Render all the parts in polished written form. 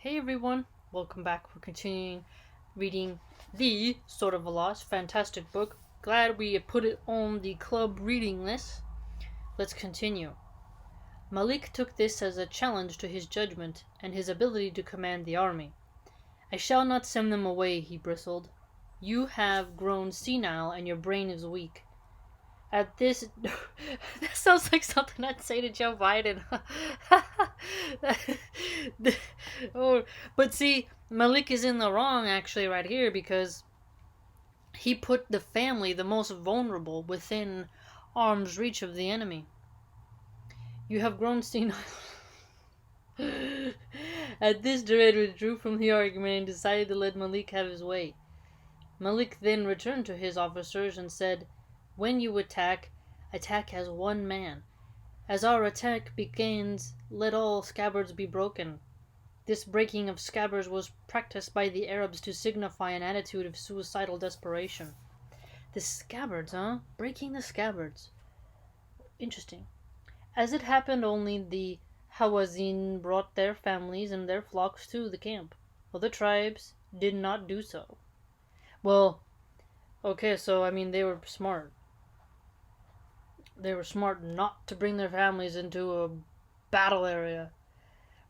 Hey everyone, welcome back. We're continuing reading The Sword of Allah's fantastic book. Glad we put it on the club reading list. Let's continue. Malik took this as a challenge to his judgment and his ability to command the army. I shall not send them away, he bristled. You have grown senile and your brain is weak. At this, that sounds like something I'd say to Joe Biden. Oh, but see, Malik is in the wrong actually right here because he put the family, the most vulnerable, within arm's reach of the enemy. You have grown senile. At this, Jared withdrew from the argument and decided to let Malik have his way. Malik then returned to his officers and said, when you attack as one man. As our attack begins, let all scabbards be broken. This breaking of scabbards was practiced by the Arabs to signify an attitude of suicidal desperation. The scabbards, huh? Breaking the scabbards. Interesting. As it happened, only the Hawazin brought their families and their flocks to the camp. Other tribes did not do so. Well, okay, so they were smart. They were smart not to bring their families into a battle area.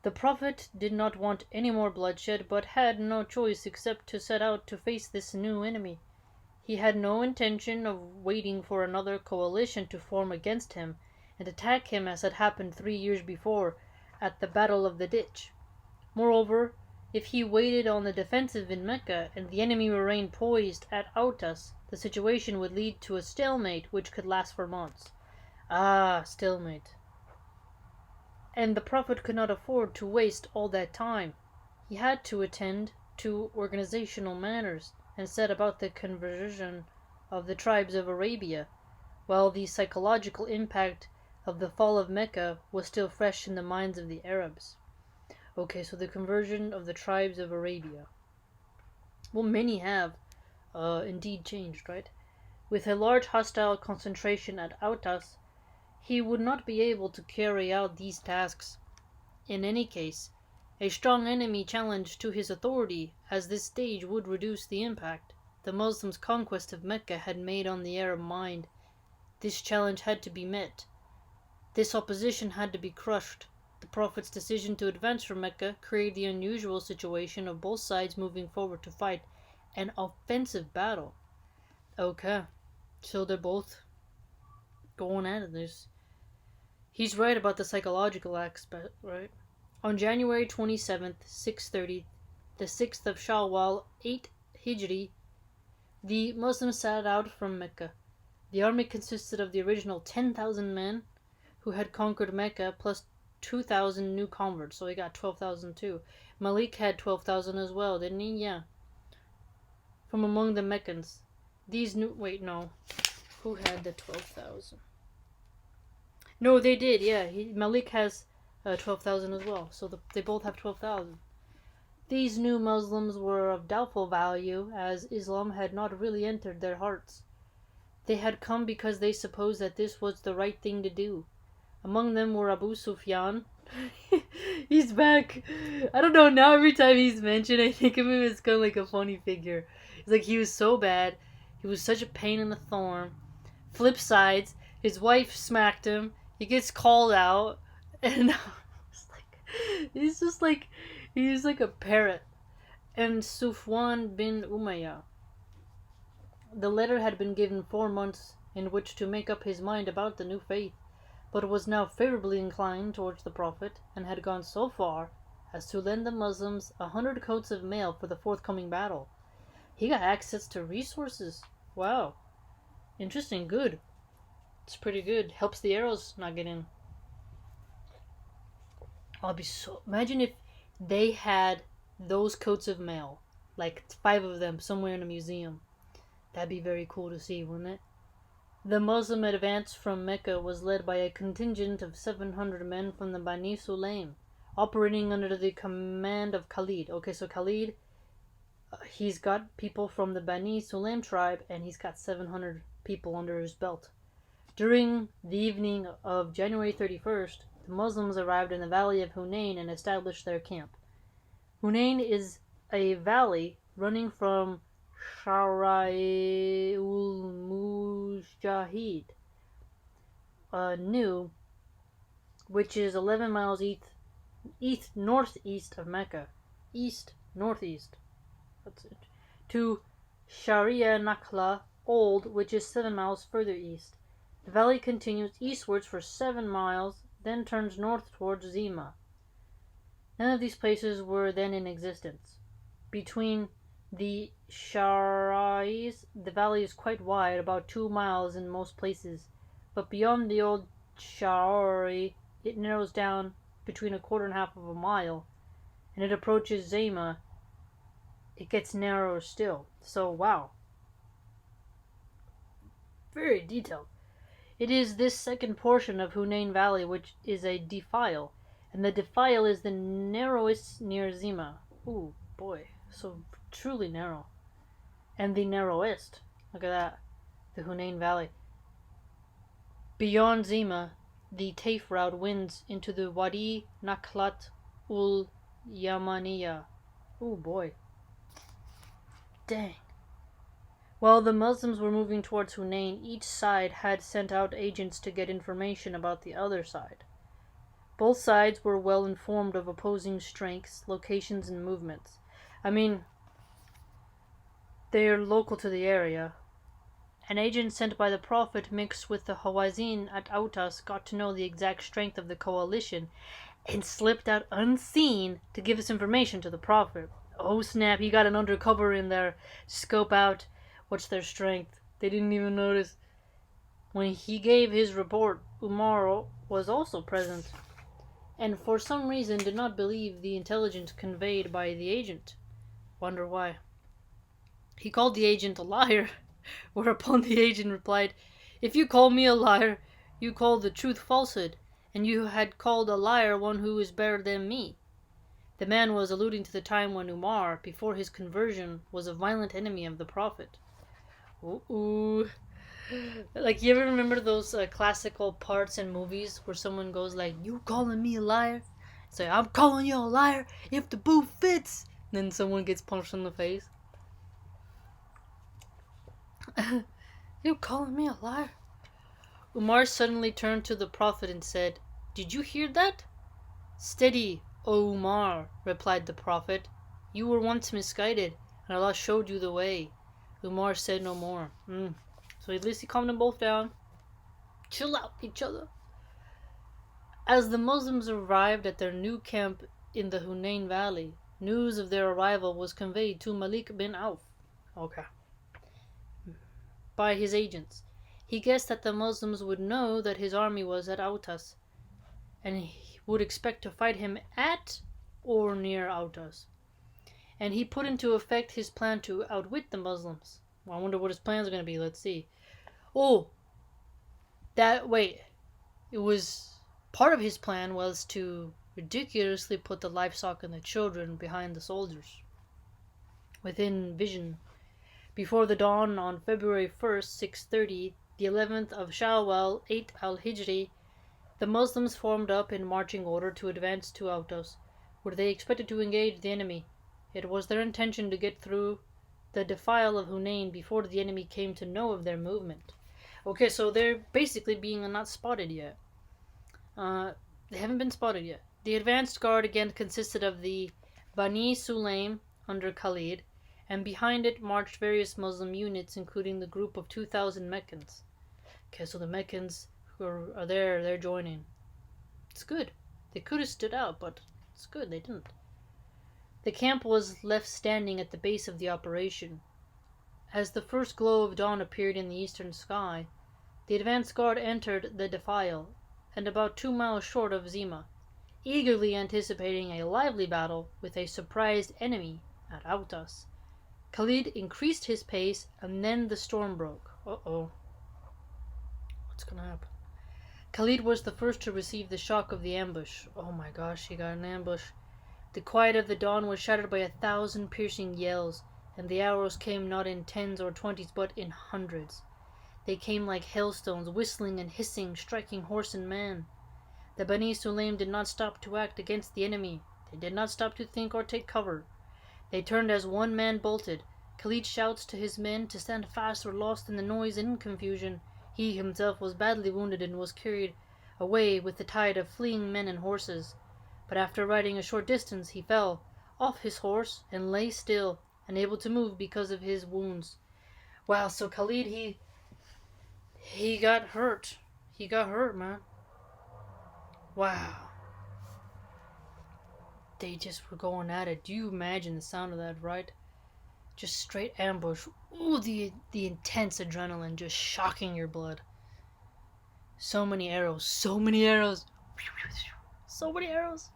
The Prophet did not want any more bloodshed, but had no choice except to set out to face this new enemy. He had no intention of waiting for another coalition to form against him and attack him as had happened 3 years before at the Battle of the Ditch. Moreover, if he waited on the defensive in Mecca and the enemy remained poised at Autas, the situation would lead to a stalemate which could last for months. Stalemate. And the Prophet could not afford to waste all that time. He had to attend to organizational matters and set about the conversion of the tribes of Arabia, while the psychological impact of the fall of Mecca was still fresh in the minds of the Arabs. Okay, so the conversion of the tribes of Arabia. Well, many have indeed changed, right? With a large hostile concentration at Autas, he would not be able to carry out these tasks. In any case, a strong enemy challenge to his authority as this stage would reduce the impact the Muslims' conquest of Mecca had made on the Arab mind. This challenge had to be met. This opposition had to be crushed. The Prophet's decision to advance from Mecca created the unusual situation of both sides moving forward to fight an offensive battle. Okay, so they're both going at it. He's right about the psychological aspect, right? On January 27th, 630, the 6th of Shawwal, 8 Hijri, the Muslims set out from Mecca. The army consisted of the original 10,000 men who had conquered Mecca plus 2,000 new converts, so he got 12,000 too. Malik had 12,000 as well, didn't he? Yeah. From among the Meccans. Who had the 12,000? No, they did, yeah. Malik has 12,000 as well, so they both have 12,000. These new Muslims were of doubtful value, as Islam had not really entered their hearts. They had come because they supposed that this was the right thing to do. Among them were Abu Sufyan. He's back. I don't know, now every time he's mentioned, I think of him as kind of like a funny figure. It's like he was so bad. He was such a pain in the thorn. Flip sides, his wife smacked him. He gets called out, and he's like a parrot. And Sufwan bin Umayyah. The latter had been given 4 months in which to make up his mind about the new faith, but was now favorably inclined towards the Prophet, and had gone so far as to lend the Muslims 100 coats of mail for the forthcoming battle. He got access to resources. Wow. Interesting. Good. It's pretty good. Helps the arrows not get in. Imagine if they had those coats of mail, like 5 of them somewhere in a museum. That'd be very cool to see, wouldn't it? The Muslim advance from Mecca was led by a contingent of 700 men from the Bani Sulaim, operating under the command of Khalid. Okay, so Khalid, he's got people from the Bani Sulaim tribe, and he's got 700 people under his belt. During the evening of January 31st, the Muslims arrived in the valley of Hunain and established their camp. Hunain is a valley running from Sharai ul Mujahid, New, which is 11 miles east northeast of Mecca, east northeast. That's it. To Sharia Nakhla Old, which is 7 miles further east. The valley continues eastwards for 7 miles, then turns north towards Zima. None of these places were then in existence. Between the Sharais, the valley is quite wide, about 2 miles in most places, but beyond the old Shari, it narrows down between a quarter and a half of a mile, and it approaches Zima. It gets narrower still. So, wow. Very detailed. It is this second portion of Hunain Valley which is a defile, and the defile is the narrowest near Zima. Ooh, boy. So truly narrow. And the narrowest. Look at that. The Hunain Valley. Beyond Zima, the Taif route winds into the Wadi Naklat ul Yamaniya. Ooh, boy. Dang. While the Muslims were moving towards Hunain, each side had sent out agents to get information about the other side. Both sides were well informed of opposing strengths, locations, and movements. I mean, they are local to the area. An agent sent by the Prophet mixed with the Hawazin at Autas got to know the exact strength of the coalition and slipped out unseen to give this information to the Prophet. Oh snap, he got an undercover in there, scope out what's their strength. They didn't even notice. When he gave his report, Umar was also present, and for some reason did not believe the intelligence conveyed by the agent. Wonder why. He called the agent a liar, whereupon the agent replied, "If you call me a liar, you call the truth falsehood, and you had called a liar one who is better than me." The man was alluding to the time when Umar, before his conversion, was a violent enemy of the Prophet. Ooh. Like, you ever remember those classical parts in movies where someone goes like, "You calling me a liar?" Say, "I'm calling you a liar if the boot fits." And then someone gets punched in the face. "You calling me a liar?" Umar suddenly turned to the Prophet and said, "Did you hear that?" "Steady, O Umar," replied the Prophet. "You were once misguided, and Allah showed you the way." Umar said no more. So at least he calmed them both down. Chill out, each other. As the Muslims arrived at their new camp in the Hunain Valley, news of their arrival was conveyed to Malik bin Auf. By his agents. He guessed that the Muslims would know that his army was at Autas, and he would expect to fight him at or near Autas. And he put into effect his plan to outwit the Muslims. Well, I wonder what his plans are going to be. Let's see. It was part of his plan was to ridiculously put the livestock and the children behind the soldiers, within vision. Before the dawn on February 1st, 630, the 11th of Shawwal, 8 al-Hijri, the Muslims formed up in marching order to advance to Autos, where they expected to engage the enemy. It was their intention to get through the defile of Hunain before the enemy came to know of their movement. Okay, so they're basically being not spotted yet. They haven't been spotted yet. The advanced guard again consisted of the Bani Sulaim under Khalid, and behind it marched various Muslim units, including the group of 2,000 Meccans. Okay, so the Meccans who are there, they're joining. It's good. They could have stood out, but it's good they didn't. The camp was left standing at the base of the operation. As the first glow of dawn appeared in the eastern sky, the advance guard entered the defile, and about 2 miles short of Zima, eagerly anticipating a lively battle with a surprised enemy at Autas. Khalid increased his pace, and then the storm broke. Uh-oh. What's gonna happen? Khalid was the first to receive the shock of the ambush. Oh my gosh, he got an ambush. The quiet of the dawn was shattered by 1,000 piercing yells, and the arrows came not in 10s or 20s, but in hundreds. They came like hailstones, whistling and hissing, striking horse and man. The Bani Sulaim did not stop to act against the enemy. They did not stop to think or take cover. They turned as one man bolted. Khalid shouts to his men to stand fast or lost in the noise and confusion. He himself was badly wounded and was carried away with the tide of fleeing men and horses. But after riding a short distance he fell off his horse and lay still, unable to move because of his wounds. Wow, so Khalid, he got hurt. He got hurt, man. Wow. They just were going at it. Do you imagine the sound of that, right? Just straight ambush. Ooh, the intense adrenaline just shocking your blood. So many arrows. So many arrows. So many arrows.